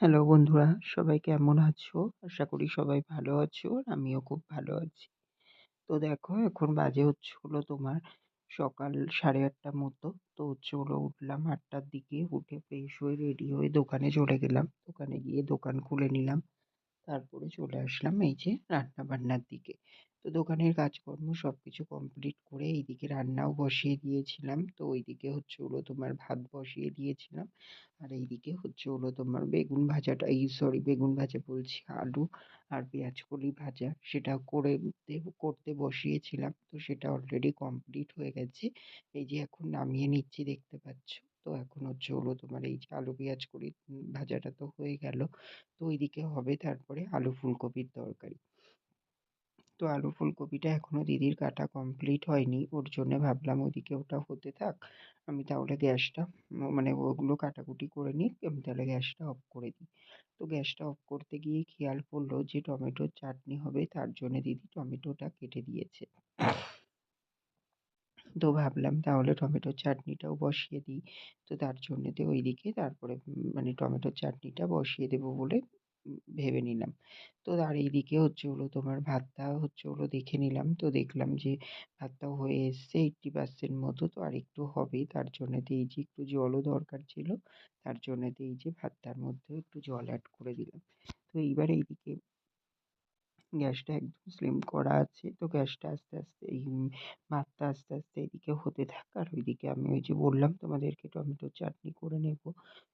Hello বন্ধুরা, সবাই কেমন আছো? আশা করি সবাই ভালো আছো। আর আমিও খুব ভালো আছি। তো দেখো এখন বাজে হলো তোমার সকাল 8:30 মতো। তো উঠলাম 8টার দিকে, উঠে ফ্রেশ হয়ে রেডি হয়ে দোকানে চলে গেলাম। দোকানে গিয়ে দোকান খুলে নিলাম। তারপরে চলে আসলাম এই যে রান্না-বান্নার দিকে। তো দোকানের কাজকর্ম সবকিছু কমপ্লিট করে এইদিকে রান্নাও বসিয়ে দিয়েছিলাম। তো ওইদিকে তোমার ভাত বসিয়ে দিয়েছিলাম। আর এইদিকে তোমার বেগুন ভাজাটা বেগুন ভাজা বলছি, আলু আর পেঁয়াজকলি ভাজা সেটা করতে বসিয়েছিলাম। তো সেটা অলরেডি কমপ্লিট হয়ে গেছে। এই যে এখন নামিয়ে নিচ্ছি দেখতে পাচ্ছ। তো এখন তোমার এই যে আলু পেঁয়াজকলি ভাজাটা তো হয়ে গেল। তো ওইদিকে হবে তারপরে আলু ফুলকপির তরকারি। তো আলু ফুলকপিটা এখনো দিদির কাটা কমপ্লিট হয়নি। ওর জন্য ভাবলাম ওদিকে ওটা হতে থাক। আমি তাহলে গ্যাসটা মানে ওগুলো কাটাকুটি করে নিই। আমি তাহলে গ্যাসটা অফ করে দিই। তো গ্যাসটা অফ করতে গিয়ে খেয়াল পড়লো যে টমেটোর চাটনি হবে, তার জন্য দিদি টমেটোটা কেটে দিয়েছে। তো ভাবলাম তাহলে টমেটোর চাটনিটাও বসিয়ে দিই। তো তার জন্যেতে ওইদিকে তারপরে মানে টমেটোর চাটনিটা বসিয়ে দেবো বলে ভেবে নিলাম। তো আর এইদিকে তোমার ভাতটা দেখে নিলাম। তো দেখলাম যে ভাতটাও হয়ে এসছে 80% মতো। তো আরেকটু হবে। তার জন্যেতে এই যে একটু জলও দরকার ছিল। তার জন্যেতে এই যে ভাতটার মধ্যেও একটু জল এড করে দিলাম। তো এইবার এইদিকে গ্যাসটা একদম স্লিম করা আছে। তো গ্যাসটা আস্তে, আস্তে ভাতটা আস্তে, আস্তে এদিকে হতে থাক। আর ওইদিকে আমি ওই যে বললাম তোমাদেরকে টমেটোর চাটনি করে নেব।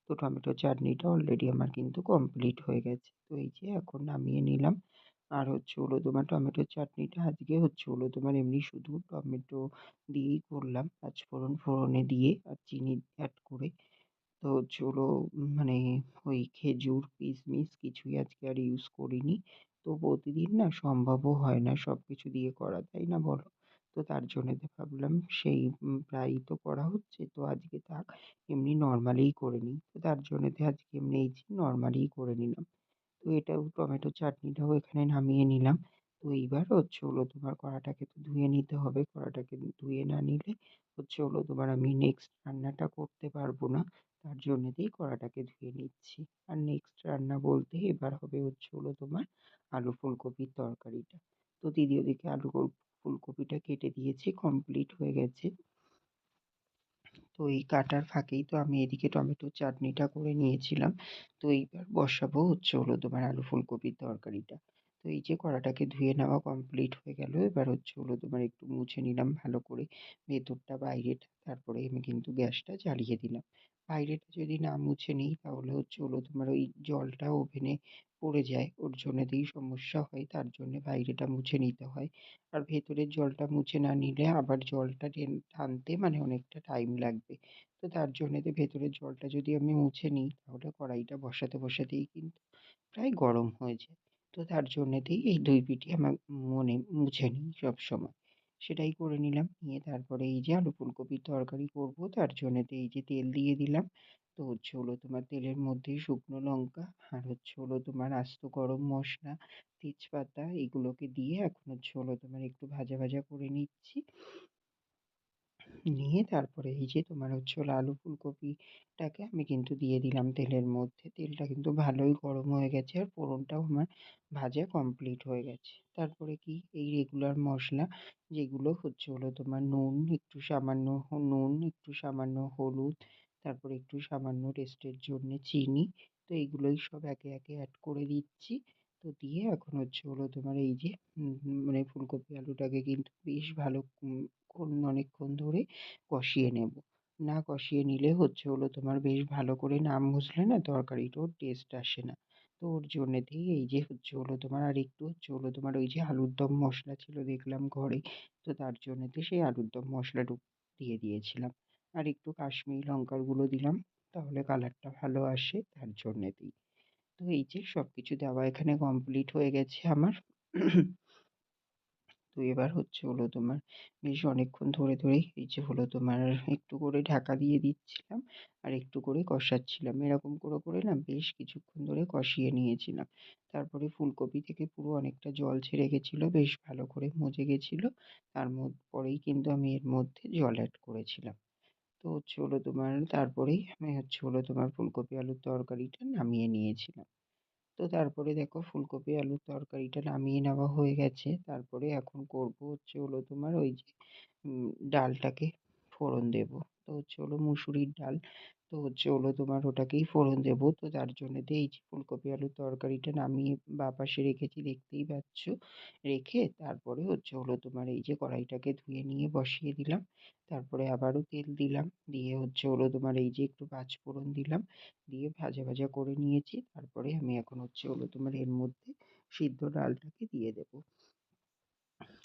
তো টমেটোর চাটনিটা অলরেডি আমার কিন্তু কমপ্লিট হয়ে গেছে। তো এই যে এখন নামিয়ে নিলাম। আর তোমার টমেটোর চাটনিটা আজকে তোমার এমনি শুধু টমেটো দিয়েই করলাম। ফোড়নে দিয়ে আর চিনি এড করে। তো মানে ওই খেজুর, কিশমিশ কিছুই আজকে আর ইউজ করিনি। তো প্রতিদিন না সম্ভবও হয় না সবকিছু দিয়ে করা, তাই না বলো? তো তার জন্যেতে ভাবলাম সেই প্রায়ই তো করা হচ্ছে, তো আজকে থাক এমনি নরমালিই করে নিই। তো তার জন্যেতে আজকে এমনি এই যে নরমালিই করে নিলাম। তো এটাও টমেটো চাটনিটাও এখানে নামিয়ে নিলাম। তো এইবার তোমার কড়াটাকে তো ধুয়ে নিতে হবে। কড়াটাকে ধুয়ে না নিলে তোমার আমি নেক্সট রান্নাটা করতে পারবো না। তার জন্যেতেই কড়াটাকে ধুয়ে নিচ্ছি। আর নেক্সট রান্না বলতে এবার হবে তোমার আলু ফুলকপির তরকারিটা। তো দিদি ওদিকে ফুলকপিটা কেটে দিয়েছে, কমপ্লিট হয়ে গেছে। তো এই কাটার ফাঁকেই তো আমি এদিকে টমেটোর চাটনিটা করে নিয়েছিলাম। তো এইবার বসাবো তোমার আলু ফুলকপির তরকারিটা। তো এই যে কড়াটাকে ধুয়ে নেওয়া কমপ্লিট হয়ে গেল। এবার তোমার একটু মুছে নিলাম ভালো করে ভেতরটা বাইরেটা। তারপরে আমি কিন্তু গ্যাসটা জ্বালিয়ে দিলাম। বাইরেটা যদি না মুছে নিই তাহলে তোমার ওই জলটা ওভেনে পড়ে যায়। ওর জন্যেতেই সমস্যা হয়। তার জন্যে বাইরেটা মুছে নিতে হয়। আর ভেতরের জলটা মুছে না নিলে আবার জলটা টানতে মানে অনেকটা টাইম লাগবে। তো তার জন্যেতে ভেতরের জলটা যদি আমি মুছে নিই তাহলে কড়াইটা বসাতেই কিন্তু প্রায় গরম হয়ে যায়। তো তার জন্যেতেই এই ২ পিঠই আমার মনে মুছে নিই সবসময়। সেটাই করে নিলাম। নিয়ে তারপরে এই যে আলু ফুলকপির তরকারি করব তার জন্যেতে এই যে তেল দিয়ে দিলাম। তো তোমার তেলের মধ্যেই শুকনো লঙ্কা আর তোমার আস্ত গরম মসলা, তেজপাতা এগুলোকে দিয়ে এখন তোমার একটু ভাজা, ভাজা করে নিচ্ছি। নিয়ে তারপরে এই যে তোমার আলু ফুলকপিটাকে আমি কিন্তু দিয়ে দিলাম তেলের মধ্যে। তেলটা কিন্তু ভালোই গরম হয়ে গেছে আর ফোড়নটাও আমার ভাজা কমপ্লিট হয়ে গেছে। তারপরে কি এই রেগুলার মসলা যেগুলো তোমার নুন, একটু সামান্য হলুদ, তারপরে একটু সামান্য টেস্টের জন্যে চিনি। তো এইগুলোই সব একে, একে এড করে দিচ্ছি। তো দিয়ে এখন তোমার এই যে মানে ফুলকপি আলুটাকে কিন্তু বেশ ভালো অনেকক্ষণ ধরে কষিয়ে নেব। না কষিয়ে নিলে তোমার বেশ ভালো করে না মুছলে না তরকারিটার টেস্ট আসে না। তো ওর জন্যেতেই এই যে তোমার আর একটু তোমার ওই যে আলুর দম মসলা ছিল দেখলাম ঘরে। তো তার জন্যেতে সেই আলুর দম মশলাটুকু দিয়ে দিয়েছিলাম। আর একটু কাশ্মীরি লঙ্কার গুঁড়ো দিলাম। তাহলে কালারটা ভালো আসে তার জন্যেতেই। তো এই যে সবকিছু দেওয়া এখানে কমপ্লিট হয়ে গেছে আমার। তো এবার তোমার বেশ অনেকক্ষণ ধরেই এই যে তোমার একটু করে ঢাকা দিয়ে দিচ্ছিলাম আর একটু করে কষাচ্ছিলাম। এরকম করে না বেশ কিছুক্ষণ ধরে কষিয়ে নিয়েছিলাম। তারপরে ফুলকপি থেকে পুরো অনেকটা জল ছেড়ে গেছিলো, বেশ ভালো করে মজে গেছিলো। পরেই কিন্তু আমি এর মধ্যে জল এড করেছিলাম। তো তো হচ্ছে হলো তোমার তারপরেই আমি হচ্ছে হলো তোমার ফুলকপি আলুর তরকারিটা নামিয়ে নিয়েছিলাম। তো তারপরে দেখো ফুলকপি আলুর তরকারিটা নামিয়ে নেওয়া হয়ে গেছে। তারপরে এখন করব হচ্ছে হলো তোমার ওই যে ডালটাকে ফোড়ন দেব। তো হচ্ছে হলো মুসুরির ডাল। তো হচ্ছে হলো তোমার ওটাকেই ফোড়ন দেব। তো তার জন্যেতে এই যে ফুলকপি আলুর তরকারিটা নামিয়ে পাশে রেখেছি দেখতেই পাচ্ছ। রেখে তারপরে হচ্ছে হলো তোমার এই যে কড়াইটাকে ধুয়ে নিয়ে বসিয়ে দিলাম। তারপরে আবারও তেল দিলাম। দিয়ে হচ্ছে হলো তোমার এই যে একটু পাঁচফোড়ন দিলাম। দিয়ে ভাজা ভাজা করে নিয়েছি। তারপরে আমি এখন হচ্ছে হলো তোমার এর মধ্যে সিদ্ধ ডালটাকে দিয়ে দেব।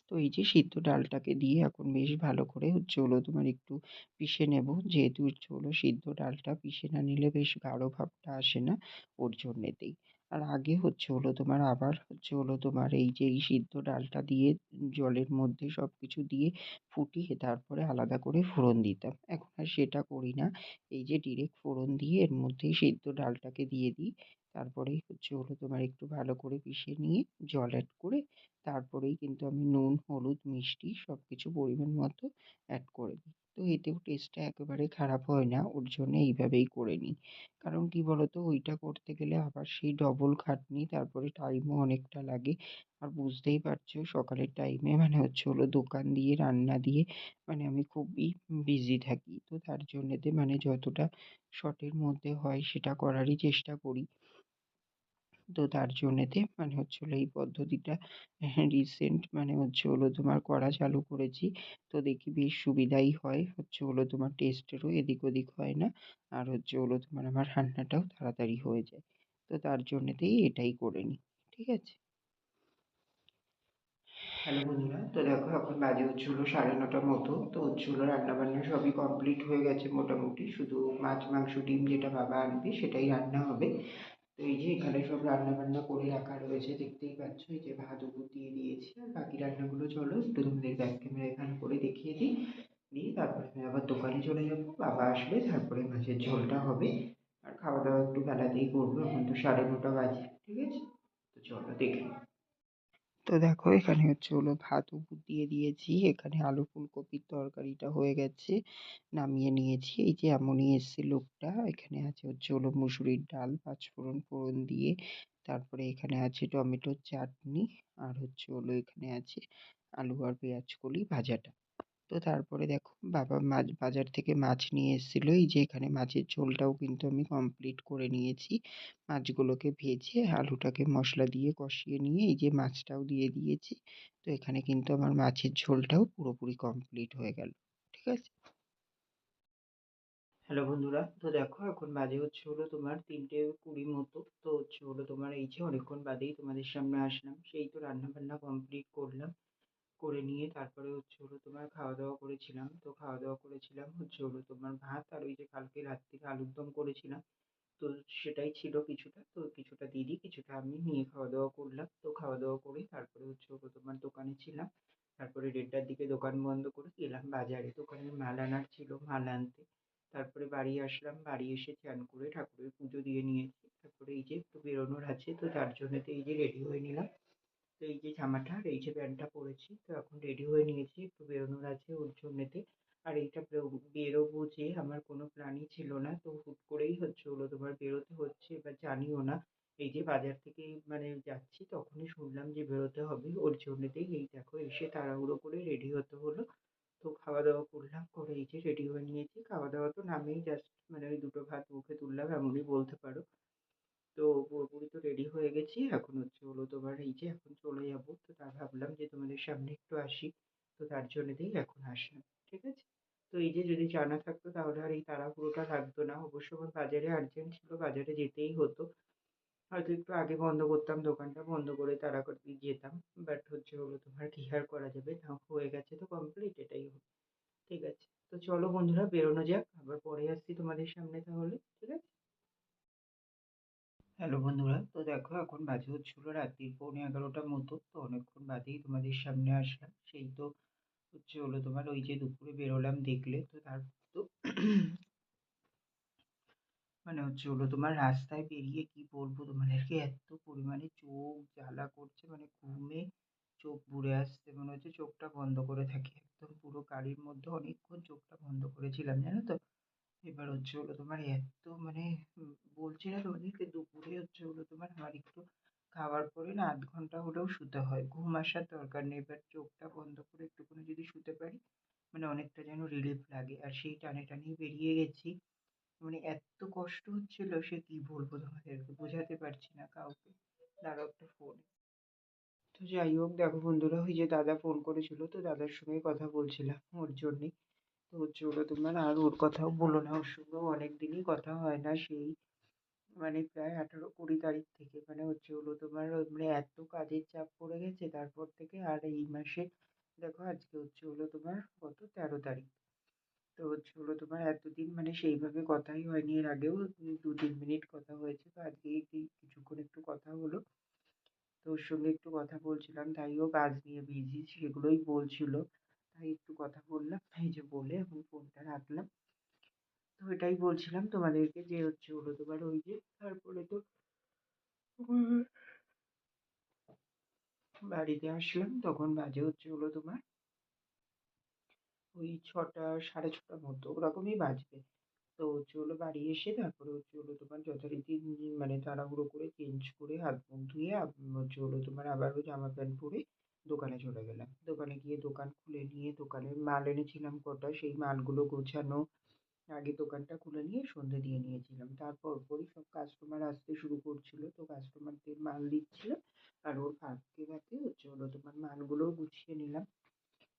তো এই যে সিদ্ধ ডালটাকে দিয়ে এখন বেশ ভালো করে হচ্ছে হলো তোমার একটু পিষে নেব। যেহেতু হচ্ছে হলো সিদ্ধ ডালটা পিষে না নিলে বেশ গাঢ় ভাবটা আসে না, ওর জন্যেতেই। আর আগে হচ্ছে হলো তোমার আবার হচ্ছে হলো তোমার এই যে এই সিদ্ধ ডালটা দিয়ে জলের মধ্যে সবকিছু দিয়ে ফুটিয়ে তারপরে আলাদা করে ফোড়ন দিতাম। এখন আর সেটা করি না। এই যে ডিরেক্ট ফোড়ন দিয়ে এর মধ্যেই সিদ্ধ ডালটাকে দিয়ে দিই। তারপরেই হচ্ছে হলো তোমার একটু ভালো করে পিষে নিয়ে জল এড করে তারপরেই কিন্তু আমি নুন, হলুদ, মিষ্টি সবকিছু পরিমাণ মতো অ্যাড করে দিই। তো এতেও টেস্টটা একেবারে খারাপ হয় না। ওর জন্য এইভাবেই করে নিই। কারণ কি বলতো ওইটা করতে গেলে আবার সেই ডবল খাটনি, তারপরে টাইমও অনেকটা লাগে। আর বুঝতেই পারছো সকালের টাইমে মানে হচ্ছে হলো দোকান দিয়ে রান্না দিয়ে মানে আমি খুবই বিজি থাকি। তো তার জন্যেতে মানে যতটা শর্টের মধ্যে হয় সেটা করারই চেষ্টা করি। তো তার জন্যেতে মানে হচ্ছে হলো এই পদ্ধতিটা রিসেন্ট মানে হচ্ছে হলো তোমার করা চালু করেছি। তো দেখি বেশ সুবিধাই হয়। হচ্ছে হলো তোমার টেস্টেরও এদিক ওদিক হয় না। আর হচ্ছে হলো তোমার আমার রান্নাটাও তাড়াতাড়ি হয়ে যায়। তো তার জন্যেতেই এটাই করে নিই। ঠিক আছে? হ্যালো বন্ধুরা, তো দেখো এখন বাজে হচ্ছে হলো 9:30 মতো। তো হচ্ছে হলো রান্নাবান্না সবই কমপ্লিট হয়ে গেছে মোটামুটি। শুধু মাছ, মাংস, ডিম যেটা বাবা আনবে সেটাই রান্না হবে। তো এই যে এখানে সব রান্নাবান্না করে রাখা রয়েছে দেখতেই পাচ্ছ। এই যে ভাত উপর দিয়ে দিয়েছি। আর বাকি রান্নাগুলো চলো একটু তোমাদের ব্যাক ক্যামেরায় ভালো করে দেখিয়ে দিই। দিয়ে তারপরে আমি আবার দোকানে চলে যাবো। বাবা আসলে তারপরে মাছের ঝোলটা হবে। আর খাওয়া দাওয়া একটু বেলাতেই করবো। এখন তো 9:30 বাজে। ঠিক আছে? তো চলো দেখি। তো দেখো এখানে হচ্ছে হলো ভাত উপর দিয়ে দিয়েছি। এখানে আলু ফুলকপির তরকারিটা হয়ে গেছে। নামিয়ে নিয়েছি। এই যে এমনই এসছে লুকটা। এখানে আছে হচ্ছে হলো মুসুরির ডাল, পাঁচফোড়ন ফোড়ন দিয়ে। তারপরে এখানে আছে টমেটোর চাটনি। আর হচ্ছে হলো এখানে আছে আলু আর পেঁয়াজ কলি ভাজাটা। তো তারপরে দেখো বাবা মাছ বাজার থেকে মাছ নিয়ে এসেছিল। এই যে এখানে মাছের ঝোলটাও কিন্তু আমি কমপ্লিট করে নিয়েছি। মাছগুলোকে ভেজে আলুটাকে মশলা দিয়ে কষিয়ে নিয়ে এই যে মাছটাও দিয়ে দিয়েছি। তো এখানে কিন্তু আমার মাছের ঝোলটাও পুরোপুরি কমপ্লিট হয়ে গেল। ঠিক আছে? হ্যালো বন্ধুরা, তো দেখো এখন বাজে হচ্ছে হলো তোমার 3:20 মতো। তো হচ্ছে হলো তোমার এই যে অনেকক্ষণ বাদেই তোমাদের সামনে আসলাম। সেই তো রান্না বান্না কমপ্লিট করলাম। করে নিয়ে তারপরে হচ্ছে হলো তোমার খাওয়া দাওয়া করেছিলাম। তো খাওয়া দাওয়া করেছিলাম হচ্ছে হলো তোমার ভাত আর ওই যে কালকে রাত্রিরে আলুর দম করেছিলাম। তো সেটাই ছিল কিছুটা। তো কিছুটা দিদি কিছুটা আমি নিয়ে খাওয়া দাওয়া করলাম। তো খাওয়া দাওয়া করে তারপরে হচ্ছে হলো তোমার দোকানে ছিলাম। তারপরে 1:30টার দিকে দোকান বন্ধ করে গেলাম বাজারে। দোকানের মাল আনার ছিল, মাল আনতে। তারপরে বাড়ি আসলাম। বাড়ি এসে চান করে ঠাকুরের পুজো দিয়ে নিয়েছি। তারপরে এই যে একটু বেরোনোর আছে, তো তার জন্যেতে এই যে রেডি হয়ে নিলাম। তো এই যে জামাটা আর এই যে প্যান্টটা পরেছি, তো এখন রেডি হয়ে নিয়েছি, একটু বেরোনোর আছে ওর জন্যেতে। আর এইটা বেরোবো যে আমার কোনো প্ল্যানই ছিল না। তো হুট করেই হচ্ছে হলো তোমার বেরোতে হচ্ছে, এবার জানিও না। এই যে বাজার থেকে মানে যাচ্ছি তখনই শুনলাম যে বেরোতে হবে, ওর জন্যেতেই এই দেখো এসে তাড়াহুড়ো করে রেডি হতে হলো। তো খাওয়া দাওয়া করলাম, করে এই যে রেডি হয়ে নিয়েছি। খাওয়া দাওয়া তো নামেই জাস্ট মানে ওই দুটো ভাত মুখে তুললাম এমনই বলতে পারো। তো পুরোপুরি তো রেডি হয়ে গেছি। এখন হচ্ছে হলো তোমার এই যে এখন চলে যাবো। তো তা ভাবলাম যে তোমাদের সামনে একটু আসি। তো তার জন্যেই এখন আসলাম। ঠিক আছে? তো এই যে যদি জানা থাকতো তাহলে আর এই তাড়াহুড়োটা লাগতো না। অবশ্য আমার বাজারে আর্জেন্ট ছিল, বাজারে যেতেই হতো। হয়তো একটু আগে বন্ধ করতাম দোকানটা, বন্ধ করে তাড়াতাড়ি যেতাম। বাট হচ্ছে হলো তোমার কি আর করা যাবে? না হয়ে গেছে তো কমপ্লিট, এটাই হলো। ঠিক আছে? তো চলো বন্ধুরা বেরোনো যাক। আবার পরে আসছি তোমাদের সামনে তাহলে। ঠিক আছে? হ্যালো বন্ধুরা, তো দেখো এখন বাজে হচ্ছে হলো রাত্রির 11:45 মতো। তো অনেকক্ষণ বাদেই তোমাদের সামনে আসলাম। সেই তো হচ্ছে হলো তোমার ওই যে দুপুরে বেরোলাম দেখলে তো তারপর তো মানে হচ্ছে হলো তোমার রাস্তায় বেরিয়ে কি বলবো তোমাদেরকে, এত পরিমাণে চোখ জ্বালা করছে মানে ঘুমে চোখ বুড়ে আসছে, মনে হচ্ছে চোখটা বন্ধ করে থাকি। একদম পুরো গাড়ির মধ্যে অনেকক্ষণ চোখটা বন্ধ করেছিলাম, জানো তো? এবার হচ্ছে হলো তোমার এত মানে বলছি না তোমাদেরকে, দুপুরে হচ্ছে হলো তোমার আমার একটু খাওয়ার পরে না ০.৫ ঘন্টা হলেও শুতে হয়। ঘুম আসার দরকার নেই, এবার চোখটা বন্ধ করে একটুখানি যদি শুতে পারি, মানে অনেকটা যেন রিলিফ লাগে। আর সেই টানে টানেই বেরিয়ে গেছি। মানে এত কষ্ট হচ্ছিল, সে কি বলবো তোমাদেরকে, বোঝাতে পারছি না কাউকে। দাঁড়াও একটা ফোন। তো যাই হোক, দেখো বন্ধুরা, ওই যে দাদা ফোন করেছিল, তো দাদার সঙ্গে কথা বলছিলাম ওর জন্যেই। তো হচ্ছে হলো তোমার, আর ওর কথাও বলো না, ওর সঙ্গেও অনেক দিনই কথা হয় না। সেই মানে প্রায় 18-20 তারিখ থেকে, মানে হচ্ছে হলো তোমার মানে এত কাজের চাপ পড়ে গেছে তারপর থেকে। আর এই মাসে দেখো আজকে হচ্ছে হলো তোমার কত, 13 তারিখ। তো হচ্ছে হলো তোমার এতদিন মানে সেইভাবে কথাই হয়নি। এর আগেও 2-3 মিনিট কথা হয়েছে, তো আজকে এই কিছুক্ষণ একটু কথা হলো। তো ওর সঙ্গে একটু কথা বলছিলাম, তাই ও কাজ নিয়ে বিজি, সেগুলোই বলছিল। তাই একটু কথা বললাম, এই যে বলে এখন ফোনটা রাখলাম। তো এটাই বলছিলাম তোমাদেরকে যে হচ্ছে হলো তোমার ওই যে তারপরে তো তোমার বাড়িতে আসলাম, তখন বাজে হচ্ছে হলো তোমার ওই 6টা 6:30 মতো ওরকমই বাজবে। তো হচ্ছে হলো বাড়ি এসে তারপরে হচ্ছে হলো তোমার যথারীতি মানে তাড়াহুড়ো করে চেঞ্জ করে হাত মুখ ধুয়ে হচ্ছে হলো তোমার আবারও জামা প্যান্ট পরে দোকানে চলে গেলাম। দোকানে গিয়ে দোকান খুলে নিয়ে দোকানের মাল এনেছিলাম কটা, সেই মালগুলো গোছানো। আগে দোকানটা খুলে নিয়ে সন্ধে দিয়ে নিয়েছিলাম, তারপর পরই সব কাস্টমার আসতে শুরু করছিল, তো কাস্টমারদের মাল দিচ্ছিলাম। আর ওর ফাঁকে ফাঁকে হচ্ছে হলো তোমার মালগুলোও গুছিয়ে নিলাম।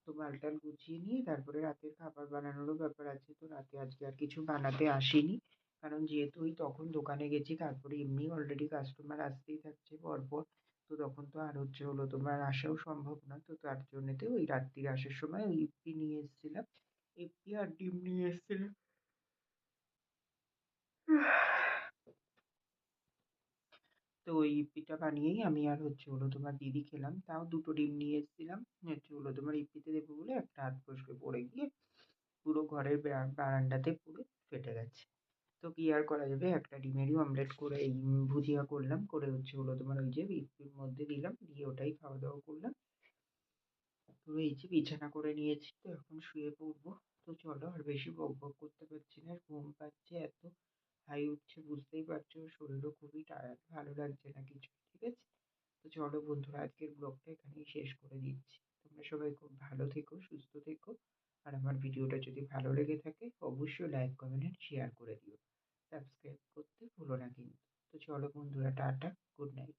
তো মাল-টাল গুছিয়ে নিয়ে তারপরে রাতের খাবার বানানোরও ব্যাপার আছে। তো রাতে আজকে আর কিছু বানাতে আসিনি। কারণ যেহেতু ওই তখন দোকানে গেছি, তারপরে এমনি অলরেডি কাস্টমার আসতেই থাকছে পরপর। তো তখন তো আর হচ্ছে হলো তোমার আসাও সম্ভব না। তো তার জন্যেতে ওই রাত্রিরে আসার সময় ওই ইপি নিয়ে এসেছিলাম। ইপি আর ডিম নিয়ে এসেছিলাম। তো ওই ইপিটা বানিয়েই আমি আর হচ্ছে হলো তোমার দিদি খেলাম। তাও 2টো ডিম নিয়ে এসেছিলাম। হচ্ছে হলো তোমার ইপিতে দেবো বলে একটা হাত ফসকে পড়ে গিয়ে পুরো ঘরের বারান্দাতে পুরো ফেটে গেছে। তো কি আর করা যাবে, একটা ডিমেরই অমলেট করে এই ভুজিয়া করলাম, করে হচ্ছে হলো তোমার ওই যে ইপির মধ্যে দিলাম, দিয়ে ওটাই খাওয়া দাওয়া করলাম। তো এই যে বিছানা করে নিয়েছি, তো এখন শুয়ে পড়বো। তো চলো, আর বেশি বক বক করতে পারছি না, ঘুম পাচ্ছে, এত হাই উঠছে বুঝতেই পারছো, শরীরও খুবই টায়ার্ড, ভালো লাগছে না কিছু, ঠিক আছে? তো চলো বন্ধুরা, আজকের ব্লগটা এখানেই শেষ করে দিচ্ছি। তোমরা সবাই খুব ভালো থেকো, সুস্থ থেকো। আর আমার ভিডিওটা যদি ভালো লেগে থাকে অবশ্যই লাইক, কমেন্ট এন্ড শেয়ার করে দিও। সাবস্ক্রাইব করতে ভুলো না কিন্তু। তো চলো বন্ধুরা, টাটা, গুড নাইট।